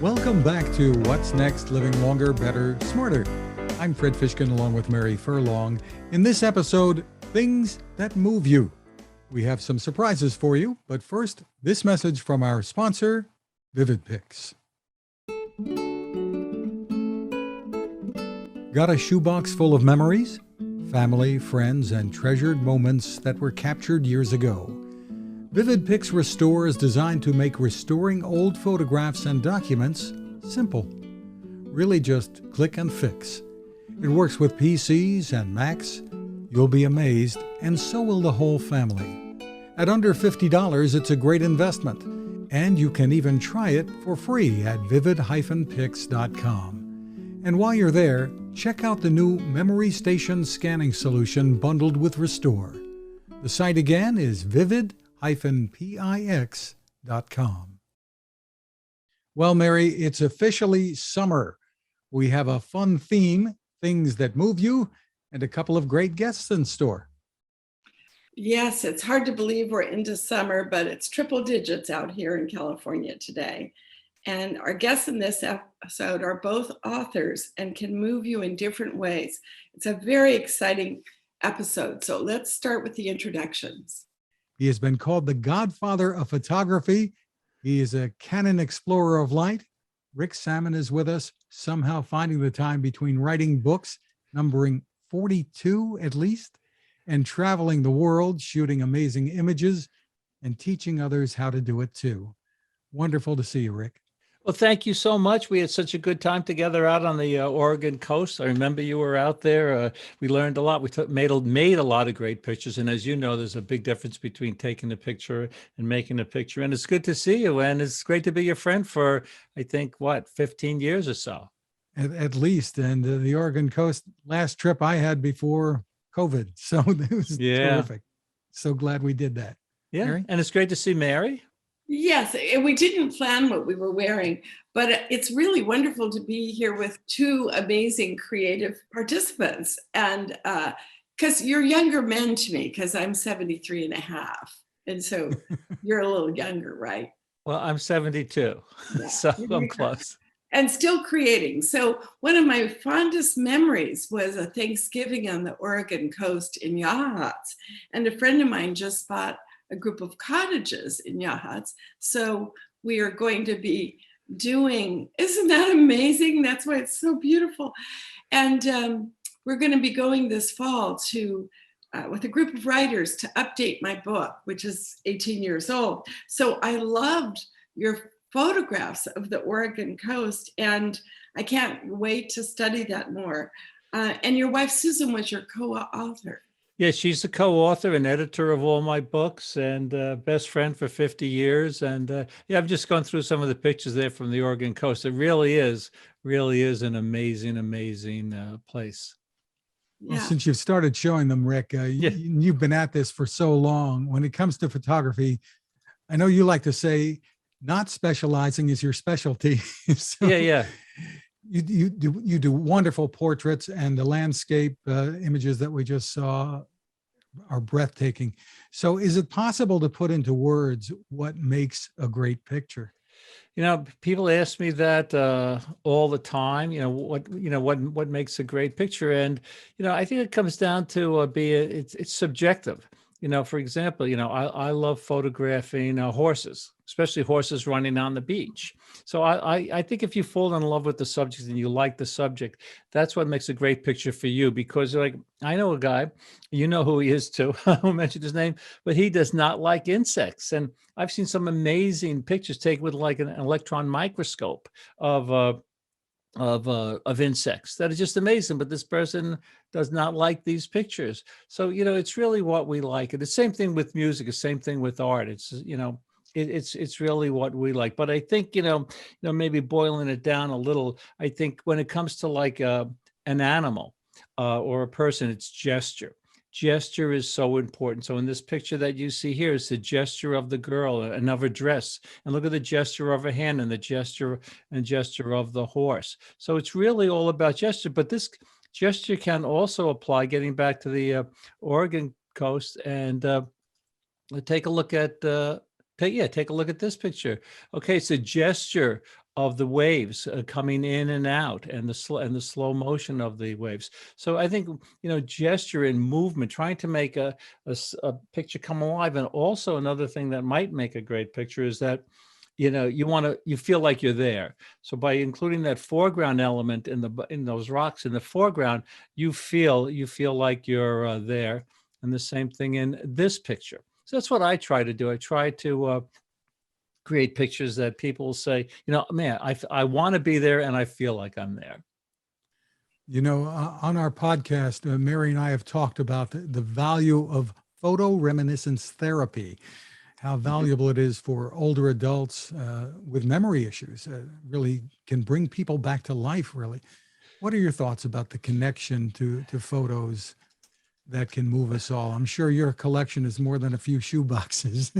Welcome back to What's Next, Living Longer, Better, Smarter. I'm Fred Fishkin along with Mary Furlong. In this episode, Things That Move You. We have some surprises for you, but first, this message from our sponsor, Vividpix. Got a shoebox full of memories? Family, friends, and treasured moments that were captured years ago. Vividpix Restore is designed to make restoring old photographs and documents simple. Really just click and fix. It works with PCs and Macs. You'll be amazed, and so will the whole family. At under $50, it's a great investment, and you can even try it for free at vivid-pix.com. And while you're there, check out the new Memory Station scanning solution bundled with Restore. The site again is vivid-pix.com. Well, Mary, it's officially summer. We have a fun theme, things that move you, and a couple of great guests in store. Yes, it's hard to believe we're into summer, but it's triple digits out here in California today. And our guests in this episode are both authors and can move you in different ways. It's a very exciting episode. So let's start with the introductions. He has been called the godfather of photography. He is a Canon explorer of light. Rick Sammon is with us, somehow finding the time between writing books, numbering 42 at least, and traveling the world, shooting amazing images and teaching others how to do it too. Wonderful to see you, Rick. Well, thank you so much. We had such a good time together out on the Oregon coast. I remember you were out there. We learned a lot. We made a lot of great pictures. And as you know, there's a big difference between taking a picture and making a picture. And it's good to see you. And it's great to be your friend for, I think, 15 years or so. At least. And the Oregon coast, last trip I had before COVID. So it was terrific. So glad we did that. Yeah. Mary? And it's great to see Mary. Yes, and we didn't plan what we were wearing, but it's really wonderful to be here with two amazing creative participants. And because you're younger men to me, because I'm 73 and a half. And so you're a little younger, right? Well, I'm 72, Yeah. so I'm close. And still creating. So one of my fondest memories was a Thanksgiving on the Oregon coast in Yachats. And a friend of mine just bought a group of cottages in Yachats. So we are going to be doing, isn't that amazing? That's why it's so beautiful. And we're going to be going this fall to, with a group of writers to update my book, which is 18 years old. So I loved your photographs of the Oregon coast, and I can't wait to study that more. And your wife, Susan, was your co-author. Yeah, she's the co-author and editor of all my books and best friend for 50 years. And I've just gone through some of the pictures there from the Oregon coast. It really is an amazing, amazing place. Well, since you've started showing them, Rick, you've been at this for so long. When it comes to photography, I know you like to say not specializing is your specialty. So yeah. You do wonderful portraits, and the landscape images that we just saw are breathtaking. So is it possible to put into words what makes a great picture? You know, people ask me that all the time, what makes a great picture? And, I think it comes down to it's subjective. For example, I love photographing horses, especially horses running on the beach. So I think if you fall in love with the subject and you like the subject, that's what makes a great picture for you. Because I know a guy, you know who he is too, I won't mention his name, but he does not like insects. And I've seen some amazing pictures taken with like an electron microscope of insects that are just amazing, but this person does not like these pictures. So it's really what we like. And the same thing with music, the same thing with art. It's it's really what we like. But I think maybe boiling it down a little, I think when it comes to like an animal or a person, it's gesture. Gesture is so important. So in this picture that you see here is the gesture of the girl and of her dress, and look at the gesture of her hand and the gesture of the horse. So it's really all about gesture, but this gesture can also apply, getting back to the Oregon coast, and take a look at take a look at this picture. Okay, it's a gesture of the waves coming in and out, and the slow motion of the waves. So I think, gesture and movement, trying to make a picture come alive. And also another thing that might make a great picture is that, you feel like you're there. So by including that foreground element in those rocks in the foreground, you feel like you're there. And the same thing in this picture. So that's what I try to do. I try to create pictures that people say, man, I want to be there and I feel like I'm there. On our podcast, Mary and I have talked about the value of photoreminiscence therapy, how valuable it is for older adults with memory issues. Really can bring people back to life, really. What are your thoughts about the connection to photos that can move us all? I'm sure your collection is more than a few shoeboxes.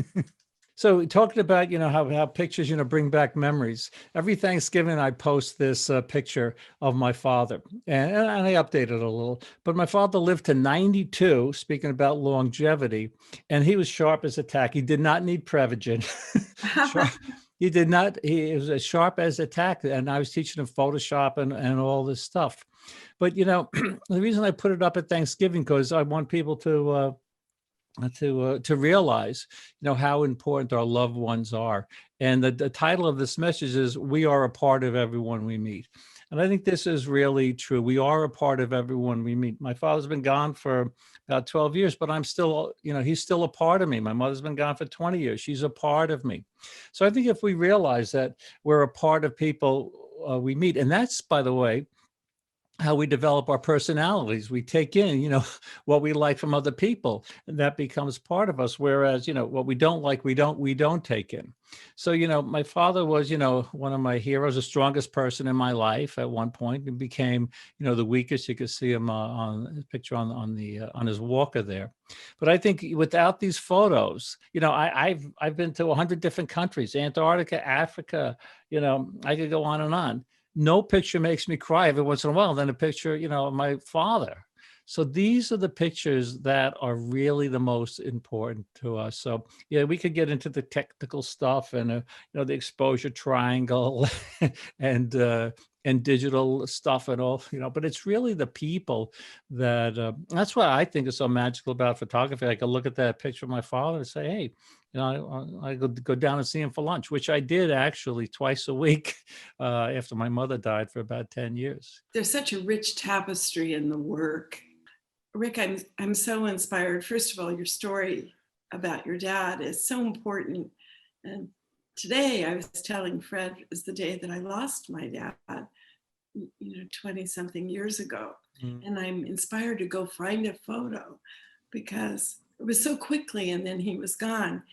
So talking about, how pictures, bring back memories. Every Thanksgiving, I post this picture of my father, and I update it a little. But my father lived to 92, speaking about longevity, and he was sharp as a tack. He did not need Prevagen. He did not. He was as sharp as a tack, and I was teaching him Photoshop and all this stuff. But, the reason I put it up at Thanksgiving, because I want people to realize, how important our loved ones are. And the title of this message is, we are a part of everyone we meet. And I think this is really true. We are a part of everyone we meet. My father's been gone for about 12 years, but I'm still, he's still a part of me. My mother's been gone for 20 years. She's a part of me. So I think if we realize that we're a part of people we meet, and that's, by the way, how we develop our personalities. We take in, what we like from other people, and that becomes part of us. Whereas, what we don't like, we don't take in. So, my father was, one of my heroes, the strongest person in my life at one point, and became, the weakest. You could see him on his picture on his walker there. But I think without these photos, I've been to 100 different countries, Antarctica, Africa, I could go on and on. No picture makes me cry every once in a while than a picture, of my father. So these are the pictures that are really the most important to us. So yeah, we could get into the technical stuff and the exposure triangle and digital stuff and all, but it's really the people that that's what I think is so magical about photography. I could look at that picture of my father and say, hey, I go down and see him for lunch, which I did actually twice a week after my mother died for about 10 years. There's such a rich tapestry in the work. Rick, I'm so inspired. First of all, your story about your dad is so important. And today I was telling Fred, is the day that I lost my dad, 20 something years ago. And I'm inspired to go find a photo because it was so quickly and then he was gone.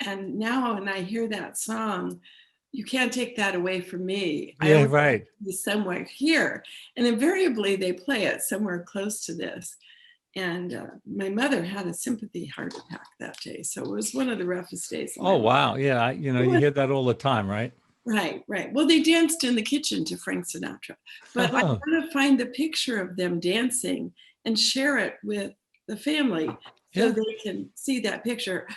And now when I hear that song, you can't take that away from me. Yeah, right. Somewhere here. And invariably they play it somewhere close to this. And my mother had a sympathy heart attack that day. So it was one of the roughest days. Oh, wow. Yeah. You hear that all the time, right? Right. Well, they danced in the kitchen to Frank Sinatra. But I want to find the picture of them dancing and share it with the family so they can see that picture.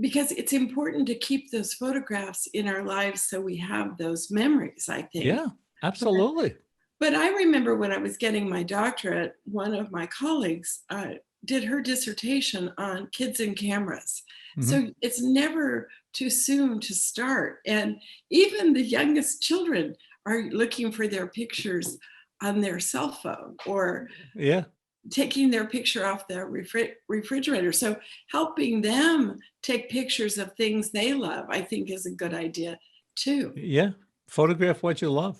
Because it's important to keep those photographs in our lives so we have those memories, I think. Yeah, absolutely. But I remember when I was getting my doctorate, one of my colleagues did her dissertation on kids and cameras. Mm-hmm. So it's never too soon to start. And even the youngest children are looking for their pictures on their cell phone or taking their picture off the refrigerator. So helping them take pictures of things they love, I think is a good idea too. Yeah, photograph what you love.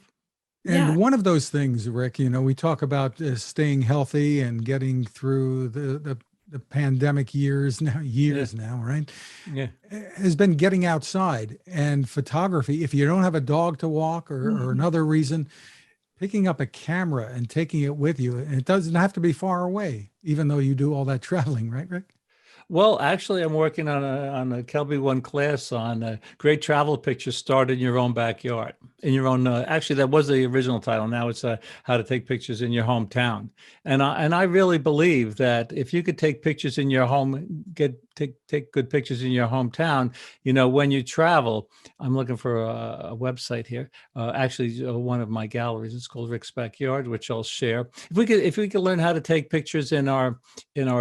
And one of those things, Rick, we talk about staying healthy and getting through the pandemic years now, right? Yeah. Has been getting outside and photography. If you don't have a dog to walk or another reason, picking up a camera and taking it with you, and it doesn't have to be far away, even though you do all that traveling, right, Rick? Well, actually, I'm working on a Kelby One class on great travel pictures started in your own backyard, in your own. Actually, that was the original title. Now it's how to take pictures in your hometown. And I really believe that if you could take pictures in your home, take good pictures in your hometown, when you travel. I'm looking for a website here. Actually, one of my galleries. It's called Rick's Backyard, which I'll share. If we could learn how to take pictures in our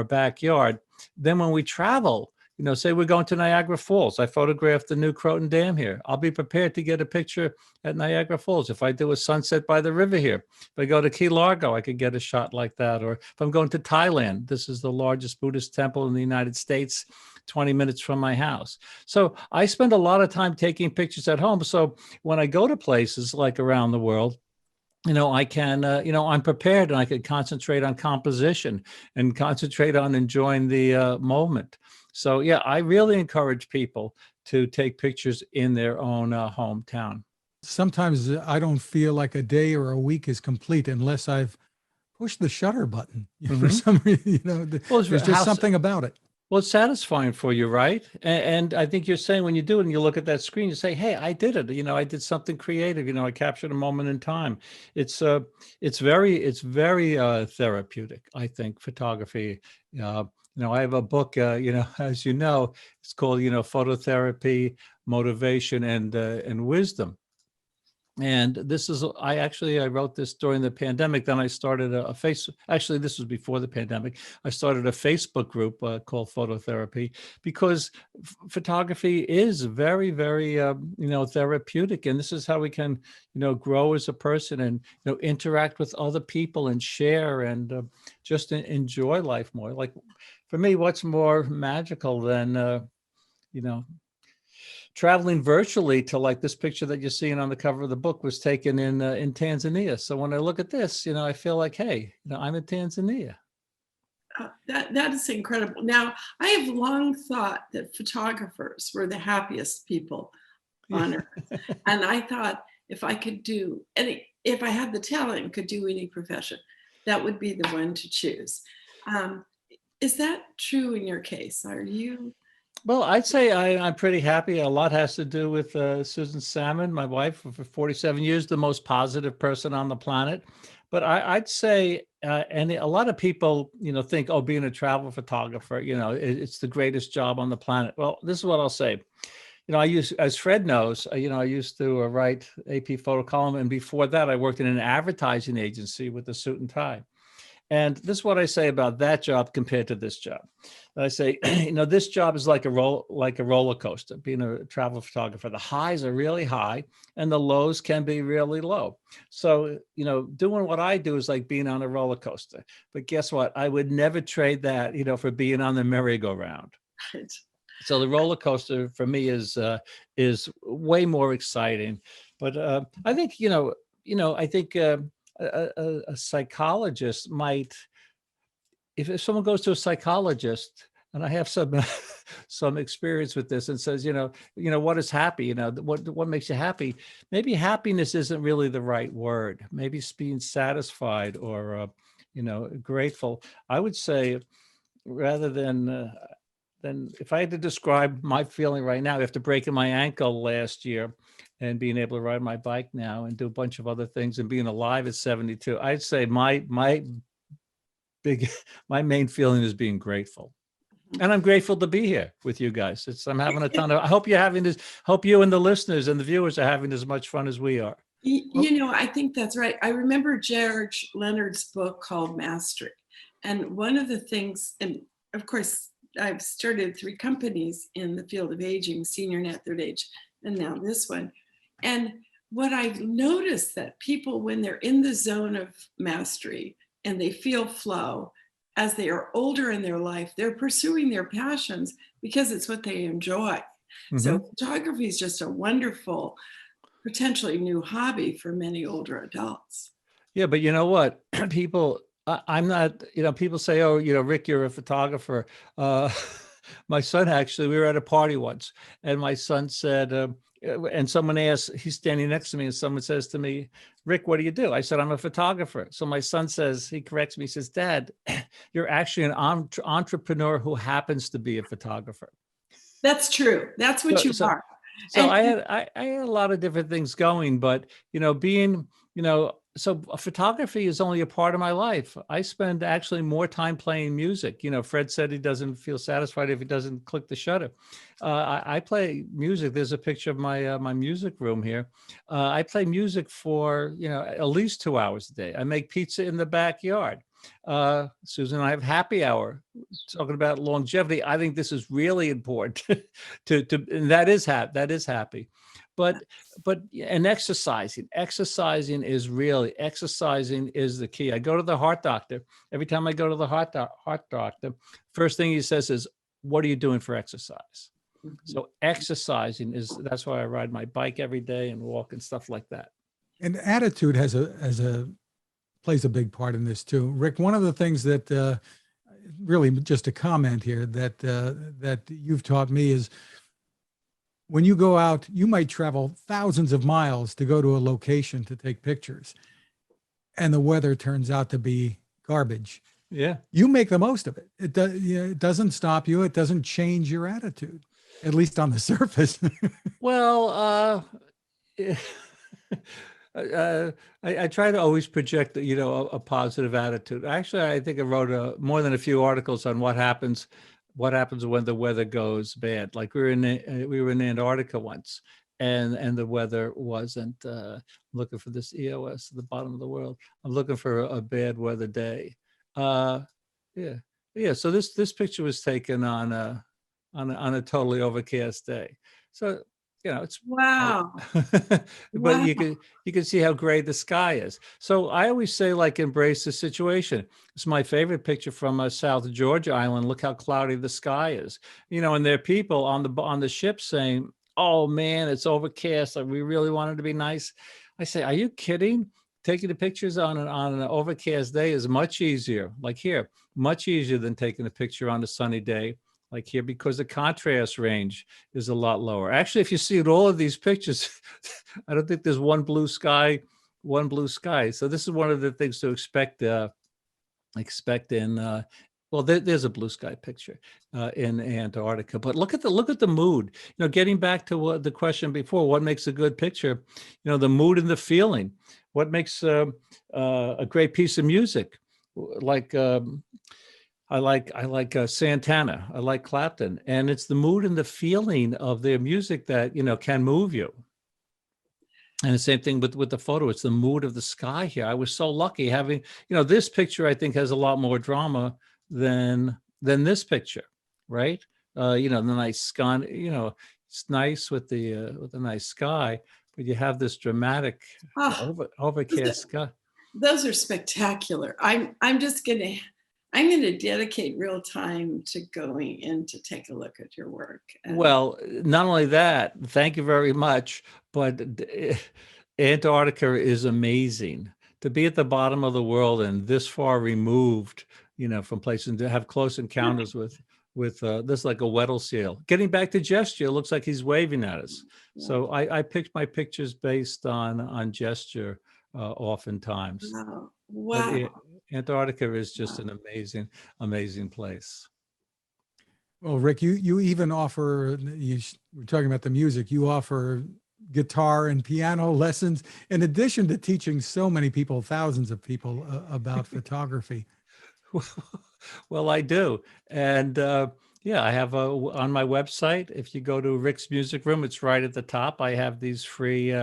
backyard, then when we travel, say we're going to Niagara Falls, I photographed the new Croton Dam here. I'll be prepared to get a picture at Niagara Falls. If I do a sunset by the river here, if I go to Key Largo, I could get a shot like that. Or if I'm going to Thailand, this is the largest Buddhist temple in the United States, 20 minutes from my house. So I spend a lot of time taking pictures at home. So when I go to places like around the world, I can, I'm prepared, and I can concentrate on composition and concentrate on enjoying the moment. So, yeah, I really encourage people to take pictures in their own hometown. Sometimes I don't feel like a day or a week is complete unless I've pushed the shutter button for some reason. Well, There's just something about it. Well, it's satisfying for you, right? And I think you're saying when you do it and you look at that screen, you say, "Hey, I did it. I did something creative. I captured a moment in time." It's very therapeutic. I think photography. I have a book. As you know, it's called Phototherapy, Motivation, and Wisdom. And this is, I wrote this during the pandemic. Then I started actually, this was before the pandemic. I started a Facebook group called Phototherapy, because photography is very, very, therapeutic. And this is how we can, grow as a person and, interact with other people and share and just enjoy life more. Like for me, what's more magical than, traveling virtually to, like, this picture that you're seeing on the cover of the book was taken in Tanzania. So when I look at this, I feel like, hey, I'm in Tanzania. That is incredible. Now, I have long thought that photographers were the happiest people on earth. And I thought if I had the talent, could do any profession, that would be the one to choose. Is that true in your case? Are you? Well, I'd say I'm pretty happy. A lot has to do with Susan Sammon, my wife, for 47 years, the most positive person on the planet. But I'd say, and a lot of people, think, oh, being a travel photographer, it's the greatest job on the planet. Well, this is what I'll say. As Fred knows, I used to write AP photo column. And before that, I worked in an advertising agency with a suit and tie. And this is what I say about that job compared to this job. I say, this job is like a roller coaster, being a travel photographer. The highs are really high and the lows can be really low. So, doing what I do is like being on a roller coaster. But guess what? I would never trade that, for being on the merry-go-round. Right. So the roller coaster for me is way more exciting. But I think, I think a psychologist might, if someone goes to a psychologist, and I have some experience with this, and says, what is happy? What makes you happy? Maybe happiness isn't really the right word. Maybe it's being satisfied or, grateful. I would say, rather than if I had to describe my feeling right now, after breaking my ankle last year and being able to ride my bike now and do a bunch of other things and being alive at 72, I'd say my main feeling is being grateful. And I'm grateful to be here with you guys. I'm having a ton of, I hope hope you and the listeners and the viewers are having as much fun as we are. I think that's right. I remember George Leonard's book called Mastery. And one of the things, and of course, I've started 3 companies in the field of aging, senior net, third age, and now this one. And what I've noticed that people, when they're in the zone of mastery and they feel flow, as they are older in their life, they're pursuing their passions because it's what they enjoy. Mm-hmm. So photography is just a wonderful, potentially new hobby for many older adults. Yeah, but you know what? People, I'm not, people say, oh, Rick, you're a photographer. My son, actually, we were at a party once and my son said, and someone asks, he's standing next to me, and someone says to me, Rick, what do you do? I said, I'm a photographer. So my son says, he corrects me, he says, Dad, you're actually an entrepreneur who happens to be a photographer. That's true. That's what you are. So I had a lot of different things going, but, being, so photography is only a part of my life. I spend actually more time playing music. Fred said he doesn't feel satisfied if he doesn't click the shutter. I play music. There's a picture of my music room here. I play music for, at least 2 hours a day. I make pizza in the backyard. Susan and I have happy hour talking about longevity. I think this is really important and that is happy. But exercising is the key. I go to the heart doctor. Every time I go to the heart doctor, first thing he says is, what are you doing for exercise? Mm-hmm. So exercising that's why I ride my bike every day and walk and stuff like that. And attitude plays a big part in this too. Rick, one of the things that really just a comment here that you've taught me is, when you go out, you might travel thousands of miles to go to a location to take pictures, and the weather turns out to be garbage. Yeah. You make the most of it. It doesn't stop you. It doesn't change your attitude, at least on the surface. Well, I try to always project, a positive attitude. Actually, I think I wrote more than a few articles on what happens when the weather goes bad. Like we were in Antarctica once, and the weather wasn't. Looking for this EOS at the bottom of the world. I'm looking for a bad weather day. Yeah. So this picture was taken on a totally overcast day. So it's wow. But wow. you can see how gray the sky is. So I always say, embrace the situation. It's my favorite picture from South Georgia Island. Look how cloudy the sky is. And there are people on the ship saying, "Oh man, it's overcast. We really want it to be nice." I say, "Are you kidding? Taking the pictures on an overcast day is much easier. Like here, much easier than taking a picture on a sunny day." Like here, because the contrast range is a lot lower. Actually, if you see all of these pictures, I don't think there's one blue sky. So this is one of the things to expect in, there's a blue sky picture in Antarctica. But look at the mood. Getting back to the question before, what makes a good picture? The mood and the feeling. What makes a great piece of music? I like Santana. I like Clapton, and it's the mood and the feeling of their music that can move you. And the same thing with the photo. It's the mood of the sky here. I was so lucky having this picture. I think has a lot more drama than this picture, right? The nice sky. It's nice with the nice sky, but you have this dramatic overcast sky. Those are spectacular. I'm going to dedicate real time to going in to take a look at your work. Well, not only that, thank you very much, but Antarctica is amazing. To be at the bottom of the world and this far removed, from places, and to have close encounters with this, like a Weddell seal. Getting back to gesture, it looks like he's waving at us. Yeah. So I picked my pictures based on gesture oftentimes. Wow. Antarctica is just an amazing place. Well, Rick, you even offer, we're talking about the music, you offer guitar and piano lessons in addition to teaching so many people, thousands of people about photography. Well, I do. And I have on my website, if you go to Rick's Music Room, it's right at the top. I have these free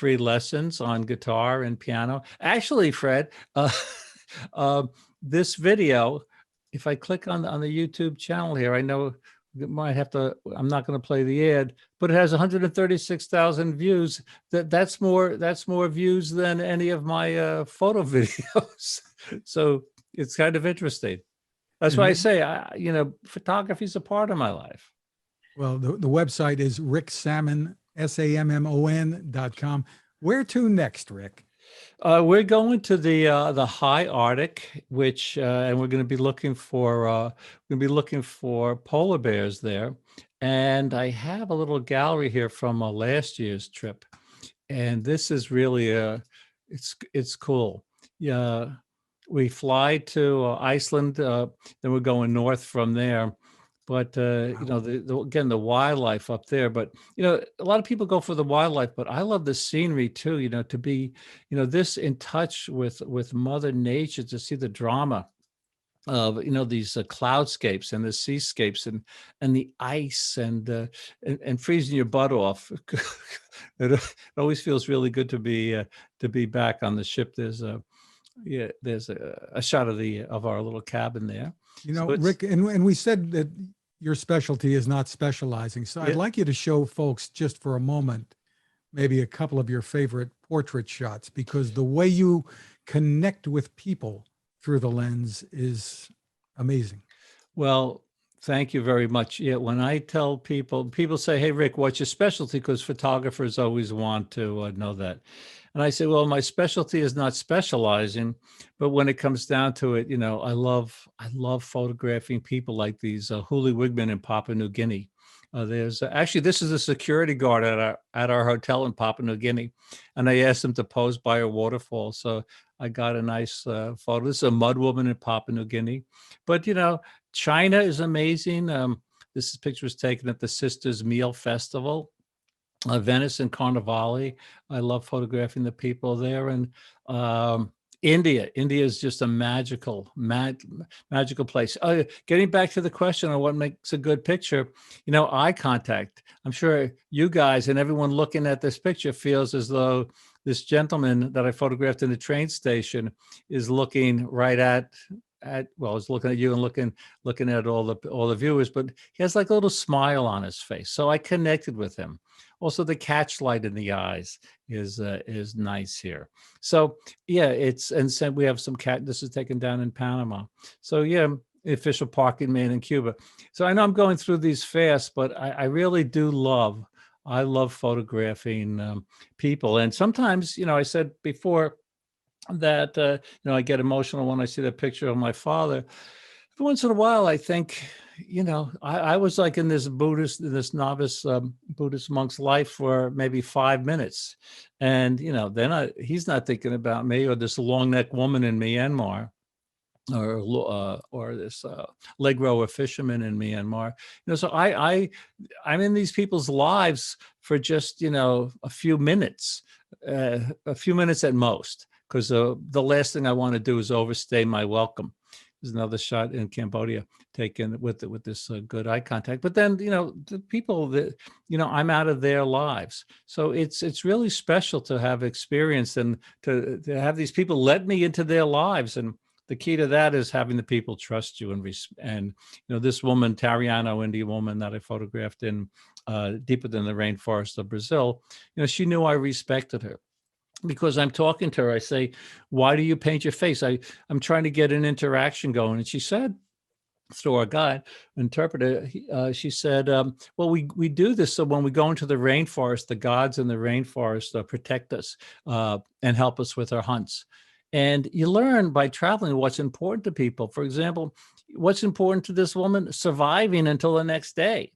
lessons on guitar and piano. Actually, Fred, this video, if I click on the YouTube channel here, I know might have to, I'm not going to play the ad, but it has 136,000 views. That's more views than any of my photo videos. So it's kind of interesting. That's why I say, photography is a part of my life. Well, the website is Rick Sammon, SAMMON.com. Where to next, Rick? We're going to the high Arctic, which and we're going to be looking for polar bears there, And I have a little gallery here from last year's trip. And this is really it's cool. Yeah, we fly to Iceland, then we're going north from there. But you know, again, the wildlife up there. But you know, a lot of people go for the wildlife, but I love the scenery too. You know, to be, you know, this in touch with Mother Nature, to see the drama of, you know, these cloudscapes and the seascapes and the ice and freezing your butt off. It always feels really good to be back on the ship. There's a shot of our little cabin there. You know, So Rick, and we said that your specialty is not specializing. So I'd like you to show folks just for a moment, maybe a couple of your favorite portrait shots, because the way you connect with people through the lens is amazing. Well, thank you very much. Yeah, when I tell people say, "Hey, Rick, what's your specialty?" Because photographers always want to know that. And I say, well, my specialty is not specializing, but when it comes down to it, you know, I love photographing people like these Huli Wigman in Papua New Guinea. There's actually, this is a security guard at our hotel in Papua New Guinea, and I asked him to pose by a waterfall. So I got a nice photo. This is a mud woman in Papua New Guinea. But you know, China is amazing. This picture was taken at the Sisters Meal Festival. Venice and Carnivale. I love photographing the people there. And India is just a magical place. Getting back to the question on what makes a good picture, you know, eye contact. I'm sure you guys and everyone looking at this picture feels as though this gentleman that I photographed in the train station is looking right at well, is looking at you and looking at all the viewers, but he has like a little smile on his face. So I connected with him. Also, the catch light in the eyes is nice here. So yeah, and we have some cat. This is taken down in Panama. So yeah, the official parking man in Cuba. So I know I'm going through these fast, but I really do love. I love photographing people, and sometimes, you know, I said before that you know, I get emotional when I see that picture of my father. Every once in a while, I think, you know, I was like in this novice Buddhist monk's life for maybe 5 minutes, and you know, then he's not thinking about me or this long neck woman in Myanmar, or this leg rower fisherman in Myanmar. You know, so I'm in these people's lives for just, you know, a few minutes at most, because the last thing I want to do is overstay my welcome. There's another shot in Cambodia taken with this good eye contact. But then, you know, the people that, you know, I'm out of their lives. So it's really special to have experience and to have these people let me into their lives. And the key to that is having the people trust you. And you know, this woman, Tariano, Indian woman that I photographed in deeper than the rainforest of Brazil, you know, she knew I respected her. Because I'm talking to her, I say, "Why do you paint your face?" I'm trying to get an interaction going. And she said, through our guide, interpreter, she said, well, we do this so when we go into the rainforest, the gods in the rainforest protect us and help us with our hunts. And you learn by traveling what's important to people. For example, what's important to this woman? Surviving until the next day.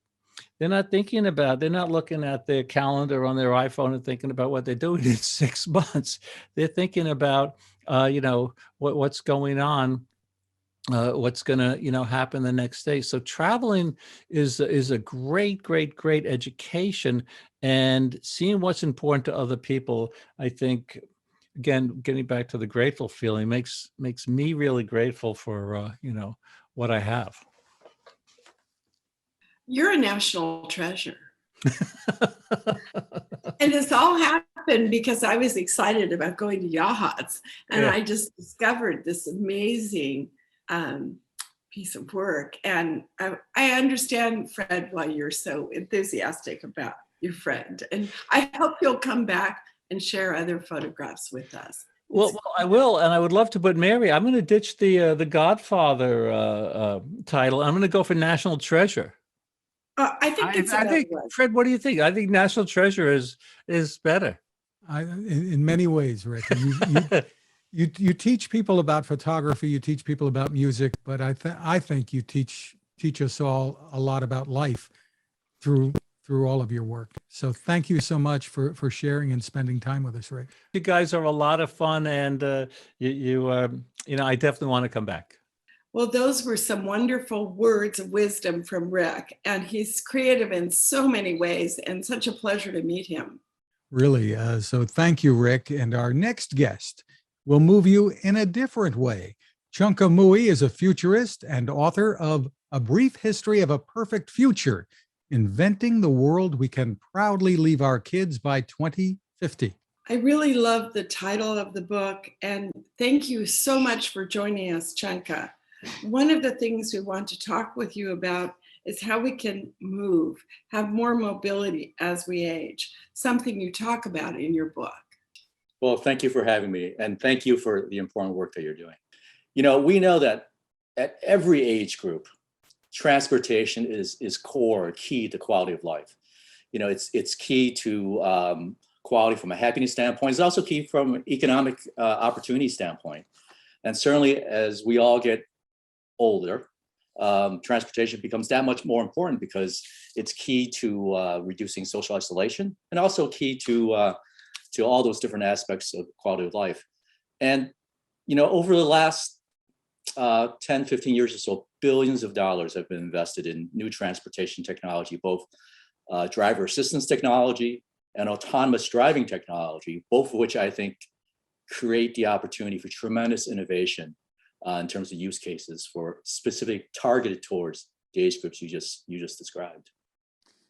They're not looking at their calendar on their iPhone and thinking about what they're doing in 6 months. They're thinking about, you know, what's going on, what's going to, you know, happen the next day. So traveling is a great education, and seeing what's important to other people, I think, again, getting back to the grateful feeling makes me really grateful for, you know, what I have. You're a national treasure. And this all happened because I was excited about going to Yachats, and I just discovered this amazing piece of work. And I understand, Fred, why you're so enthusiastic about your friend. And I hope you'll come back and share other photographs with us. Well, I will, and I would love to. But Mary, I'm going to ditch the Godfather title. I'm going to go for National Treasure. I think Fred, what do you think? I think National Treasure is better. In many ways, Rick. You teach people about photography, you teach people about music, but I think you teach us all a lot about life through all of your work. So thank you so much for sharing and spending time with us, Rick. You guys are a lot of fun, and I definitely want to come back. Well, those were some wonderful words of wisdom from Rick, and he's creative in so many ways, and such a pleasure to meet him. Really. So thank you, Rick. And our next guest will move you in a different way. Chunka Mui is a futurist and author of A Brief History of a Perfect Future, Inventing the World We Can Proudly Leave Our Kids by 2050. I really love the title of the book, and thank you so much for joining us, Chunka. One of the things we want to talk with you about is how we can move, have more mobility as we age, something you talk about in your book. Well, thank you for having me, and thank you for the important work that you're doing. We know that at every age group, transportation is core, key to quality of life. It's key to quality from a happiness standpoint. It's also key from an economic opportunity standpoint. And certainly as we all get older, transportation becomes that much more important because it's key to reducing social isolation and also key to all those different aspects of quality of life. And, over the last 10, 15 years or so, billions of dollars have been invested in new transportation technology, both driver assistance technology and autonomous driving technology, both of which I think create the opportunity for tremendous innovation in terms of use cases for specific targeted towards the age groups you just described.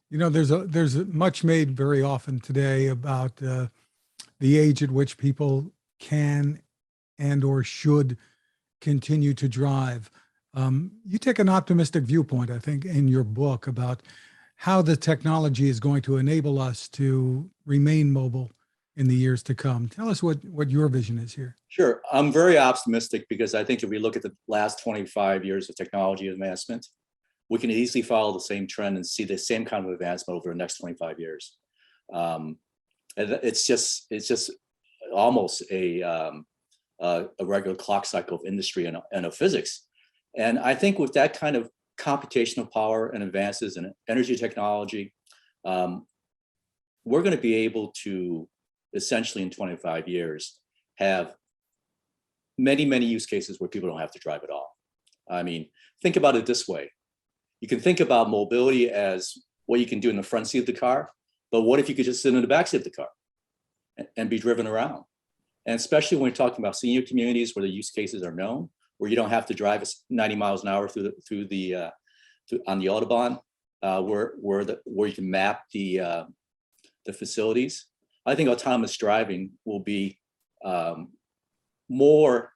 There's much made very often today about the age at which people can and or should continue to drive. You take an optimistic viewpoint, I think, in your book about how the technology is going to enable us to remain mobile in the years to come. Tell us what your vision is here. Sure. I'm very optimistic because I think if we look at the last 25 years of technology advancement, we can easily follow the same trend and see the same kind of advancement over the next 25 years. And it's just almost a regular clock cycle of industry and of physics. And I think with that kind of computational power and advances in energy technology, we're going to be able to essentially in 25 years have many, many use cases where people don't have to drive at all. I mean, think about it this way. You can think about mobility as what you can do in the front seat of the car, but what if you could just sit in the back seat of the car and be driven around? And especially when we're talking about senior communities where the use cases are known, where you don't have to drive 90 miles an hour on the Autobahn, where you can map the facilities. I think autonomous driving will be more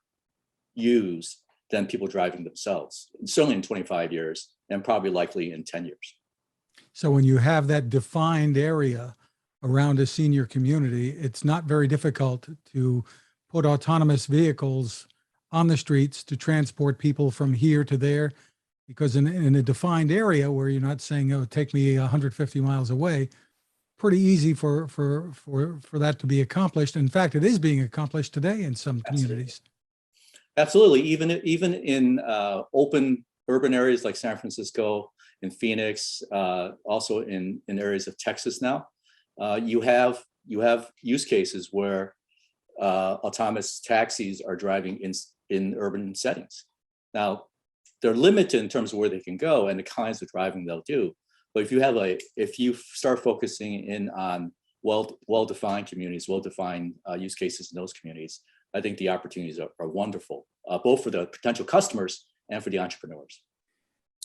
used than people driving themselves, certainly in 25 years and probably likely in 10 years. So when you have that defined area around a senior community, it's not very difficult to put autonomous vehicles on the streets to transport people from here to there, because in a defined area where you're not saying, oh, take me 150 miles away, pretty easy for that to be accomplished. In fact, it is being accomplished today in some communities. Absolutely. Even in open urban areas like San Francisco, in Phoenix, also in areas of Texas now, you have use cases where autonomous taxis are driving in urban settings. Now, they're limited in terms of where they can go and the kinds of driving they'll do. But if you start focusing in on well-defined communities, well-defined use cases in those communities, I think the opportunities are wonderful, both for the potential customers and for the entrepreneurs.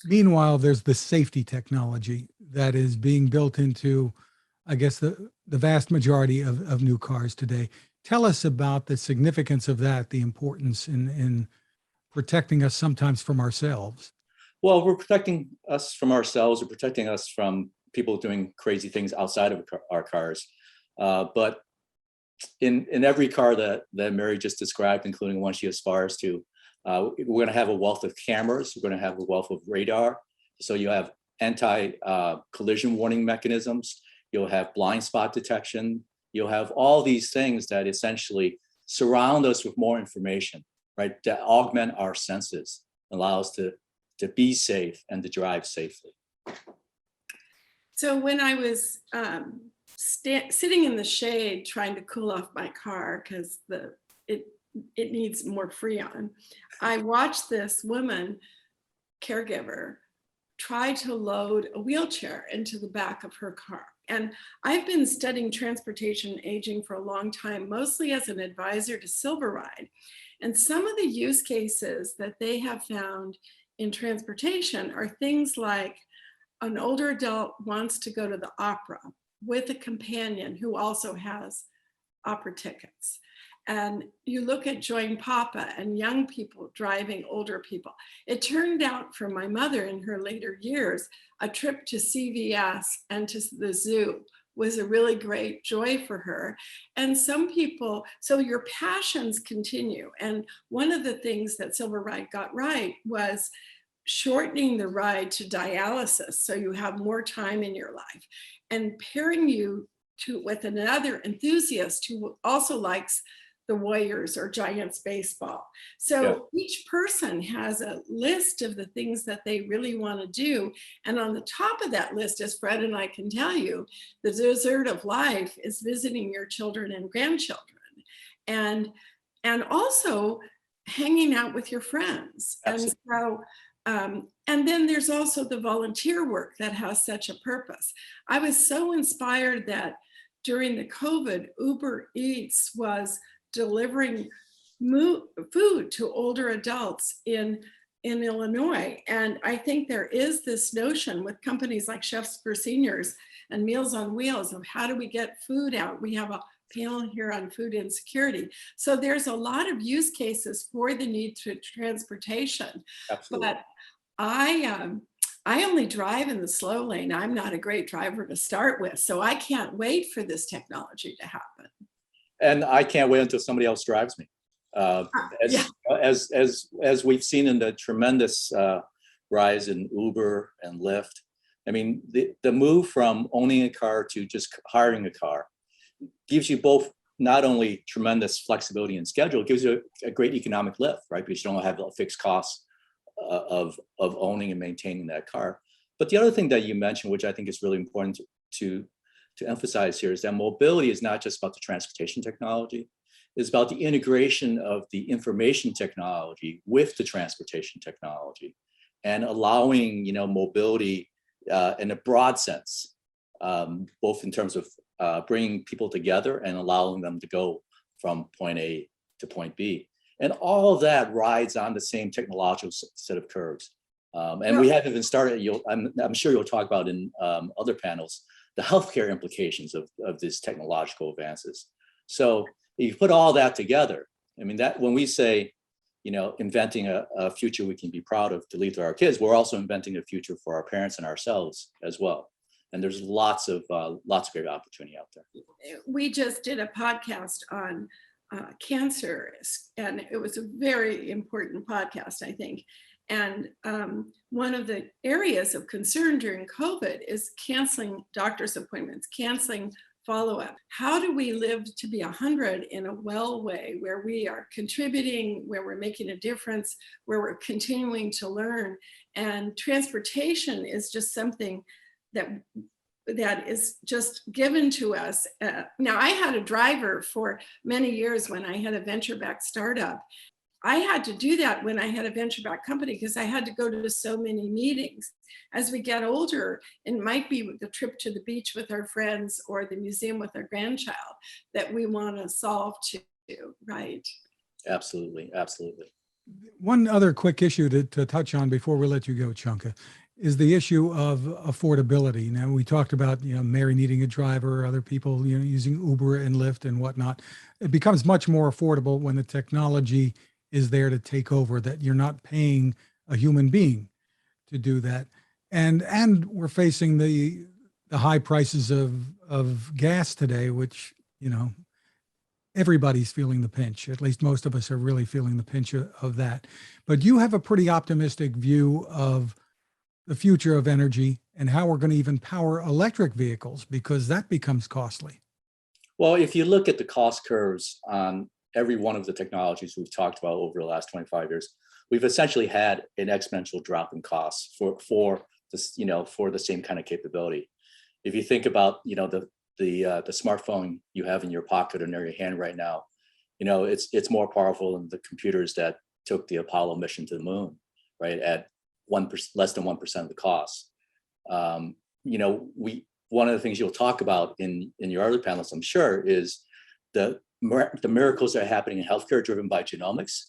Meanwhile, there's the safety technology that is being built into, I guess, the vast majority of new cars today. Tell us about the significance of that, the importance in protecting us sometimes from ourselves. Well, we're protecting us from ourselves, we're protecting us from people doing crazy things outside of our cars. But in every car that Mary just described, including one she aspires to, we're going to have a wealth of cameras, we're going to have a wealth of radar. So you have anti-collision warning mechanisms, you'll have blind spot detection, you'll have all these things that essentially surround us with more information, right, that augment our senses, allow us to be safe and to drive safely. So when I was sitting in the shade trying to cool off my car because it needs more Freon, I watched this woman caregiver try to load a wheelchair into the back of her car. And I've been studying transportation aging for a long time, mostly as an advisor to Silver Ride. And some of the use cases that they have found in transportation are things like an older adult wants to go to the opera with a companion who also has opera tickets. And you look at Join Papa and young people driving older people. It turned out for my mother in her later years, a trip to CVS and to the zoo was a really great joy for her. And some people, so your passions continue. And one of the things that Silver Ride got right was shortening the ride to dialysis so you have more time in your life, and pairing you with another enthusiast who also likes the Warriors or Giants baseball. So each person has a list of the things that they really want to do. And on the top of that list, as Fred and I can tell you, the dessert of life is visiting your children and grandchildren. And also hanging out with your friends. Absolutely. And so, and then there's also the volunteer work that has such a purpose. I was so inspired that during the COVID, Uber Eats was delivering food to older adults in Illinois. And I think there is this notion with companies like Chefs for Seniors and Meals on Wheels of how do we get food out? We have a panel here on food insecurity. So there's a lot of use cases for the need for transportation. Absolutely. But I only drive in the slow lane. I'm not a great driver to start with, so I can't wait for this technology to happen. And I can't wait until somebody else drives me. As we've seen in the tremendous rise in Uber and Lyft, I mean, the move from owning a car to just hiring a car gives you both not only tremendous flexibility in schedule, it gives you a great economic lift, right? Because you don't have the fixed costs of owning and maintaining that car. But the other thing that you mentioned, which I think is really important to emphasize here, is that mobility is not just about the transportation technology. It's about the integration of the information technology with the transportation technology, and allowing mobility in a broad sense, both in terms of bringing people together and allowing them to go from point A to point B. And all of that rides on the same technological set of curves. And we haven't even started, I'm sure you'll talk about in other panels, the healthcare implications of these technological advances. So if you put all that together, I mean, that when we say, inventing a future we can be proud of to leave to our kids, we're also inventing a future for our parents and ourselves as well. And there's lots of great opportunity out there. We just did a podcast on cancer, and it was a very important podcast, I think. And one of the areas of concern during COVID is canceling doctor's appointments, canceling follow-up. How do we live to be 100 in a well way where we are contributing, where we're making a difference, where we're continuing to learn? And transportation is just something that is just given to us. Now, I had a driver for many years when I had a venture-backed startup. I had to do that when I had a venture-backed company because I had to go to so many meetings. As we get older, it might be the trip to the beach with our friends or the museum with our grandchild that we want to solve too, right? Absolutely, absolutely. One other quick issue to touch on before we let you go, Chunka, is the issue of affordability. Now, we talked about, Mary needing a driver, other people, using Uber and Lyft and whatnot. It becomes much more affordable when the technology is there to take over, that you're not paying a human being to do that. And we're facing the high prices of gas today, which, everybody's feeling the pinch. At least most of us are really feeling the pinch of that. But you have a pretty optimistic view of the future of energy and how we're going to even power electric vehicles, because that becomes costly. Well, if you look at the cost curves on every one of the technologies we've talked about over the last 25 years, we've essentially had an exponential drop in costs for this, for the same kind of capability. If you think about, the smartphone you have in your pocket or near your hand right now, it's more powerful than the computers that took the Apollo mission to the moon, right? At less than 1% of the cost. One of the things you'll talk about in your other panels, I'm sure, is the miracles that are happening in healthcare driven by genomics.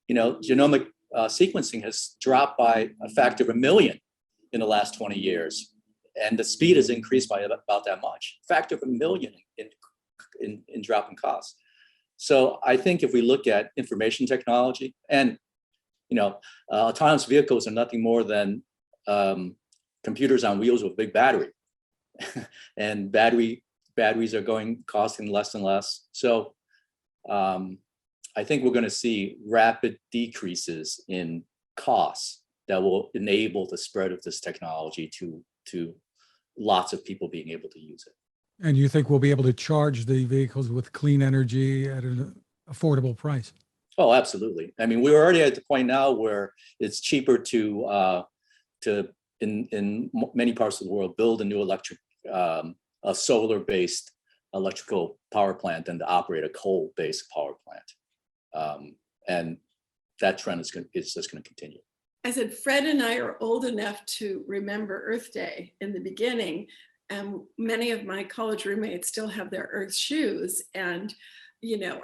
Genomic sequencing has dropped by a factor of 1 million in the last 20 years. And the speed has increased by about that much, factor of 1 million in drop in costs. So I think if we look at information technology and, autonomous vehicles are nothing more than computers on wheels with a big battery. And batteries are costing less and less. So I think we're going to see rapid decreases in costs that will enable the spread of this technology to lots of people being able to use it. And you think we'll be able to charge the vehicles with clean energy at an affordable price? Oh, absolutely. I mean, we're already at the point now where it's cheaper to in many parts of the world build a new a solar-based electrical power plant than to operate a coal-based power plant. And that trend is just going to continue. I said, Fred and I are old enough to remember Earth Day in the beginning. And many of my college roommates still have their Earth shoes. And,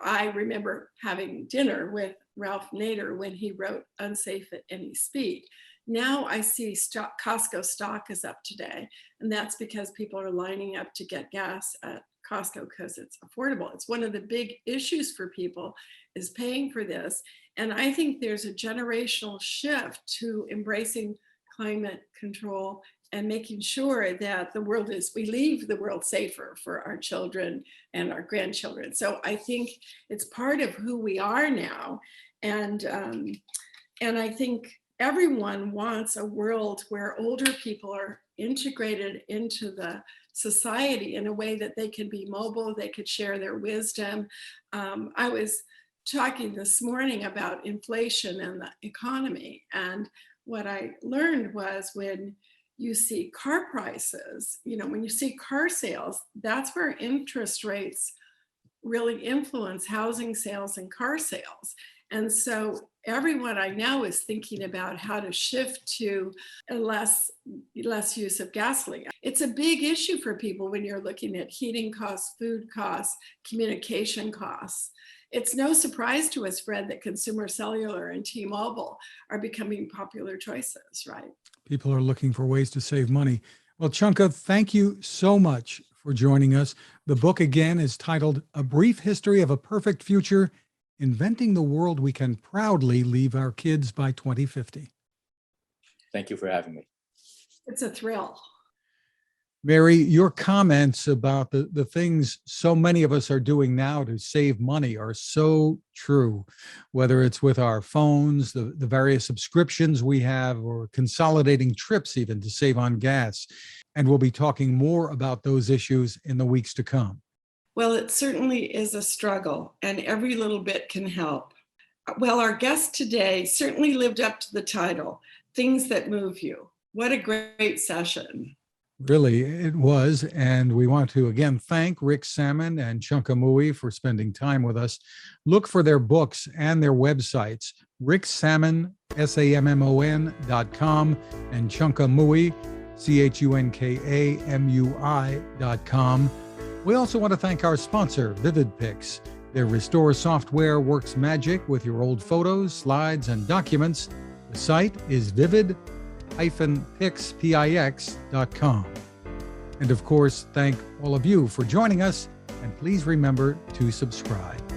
I remember having dinner with Ralph Nader when he wrote Unsafe at Any Speed. Now I see Costco stock is up today. And that's because people are lining up to get gas at Costco because it's affordable. It's one of the big issues for people is paying for this. And I think there's a generational shift to embracing climate control and making sure that we leave the world safer for our children and our grandchildren. So I think it's part of who we are now. And I think everyone wants a world where older people are integrated into the society in a way that they can be mobile, they could share their wisdom. I was talking this morning about inflation and the economy. And what I learned was when you see car prices, when you see car sales, that's where interest rates really influence housing sales and car sales. And so everyone I know is thinking about how to shift to a less use of gasoline. It's a big issue for people when you're looking at heating costs, food costs, communication costs. It's no surprise to us, Fred, that Consumer Cellular and T-Mobile are becoming popular choices, right? People are looking for ways to save money. Well, Chunka, thank you so much for joining us. The book, again, is titled A Brief History of a Perfect Future, Inventing the World We Can Proudly Leave Our Kids by 2050. Thank you for having me. It's a thrill. Mary, your comments about the things so many of us are doing now to save money are so true, whether it's with our phones, the various subscriptions we have, or consolidating trips even to save on gas. And we'll be talking more about those issues in the weeks to come. Well, it certainly is a struggle, and every little bit can help. Well, our guest today certainly lived up to the title, Things That Move You. What a great session. Really, it was. And we want to again thank Rick Sammon and Chunka Mui for spending time with us. Look for their books and their websites, Rick Sammon, SAMMON.com, and Chunka Mui, CHUNKAMUI.com. We also want to thank our sponsor, Vividpix. Their Restore software works magic with your old photos, slides, and documents. The site is vivid-pix.com. And of course, thank all of you for joining us, and please remember to subscribe.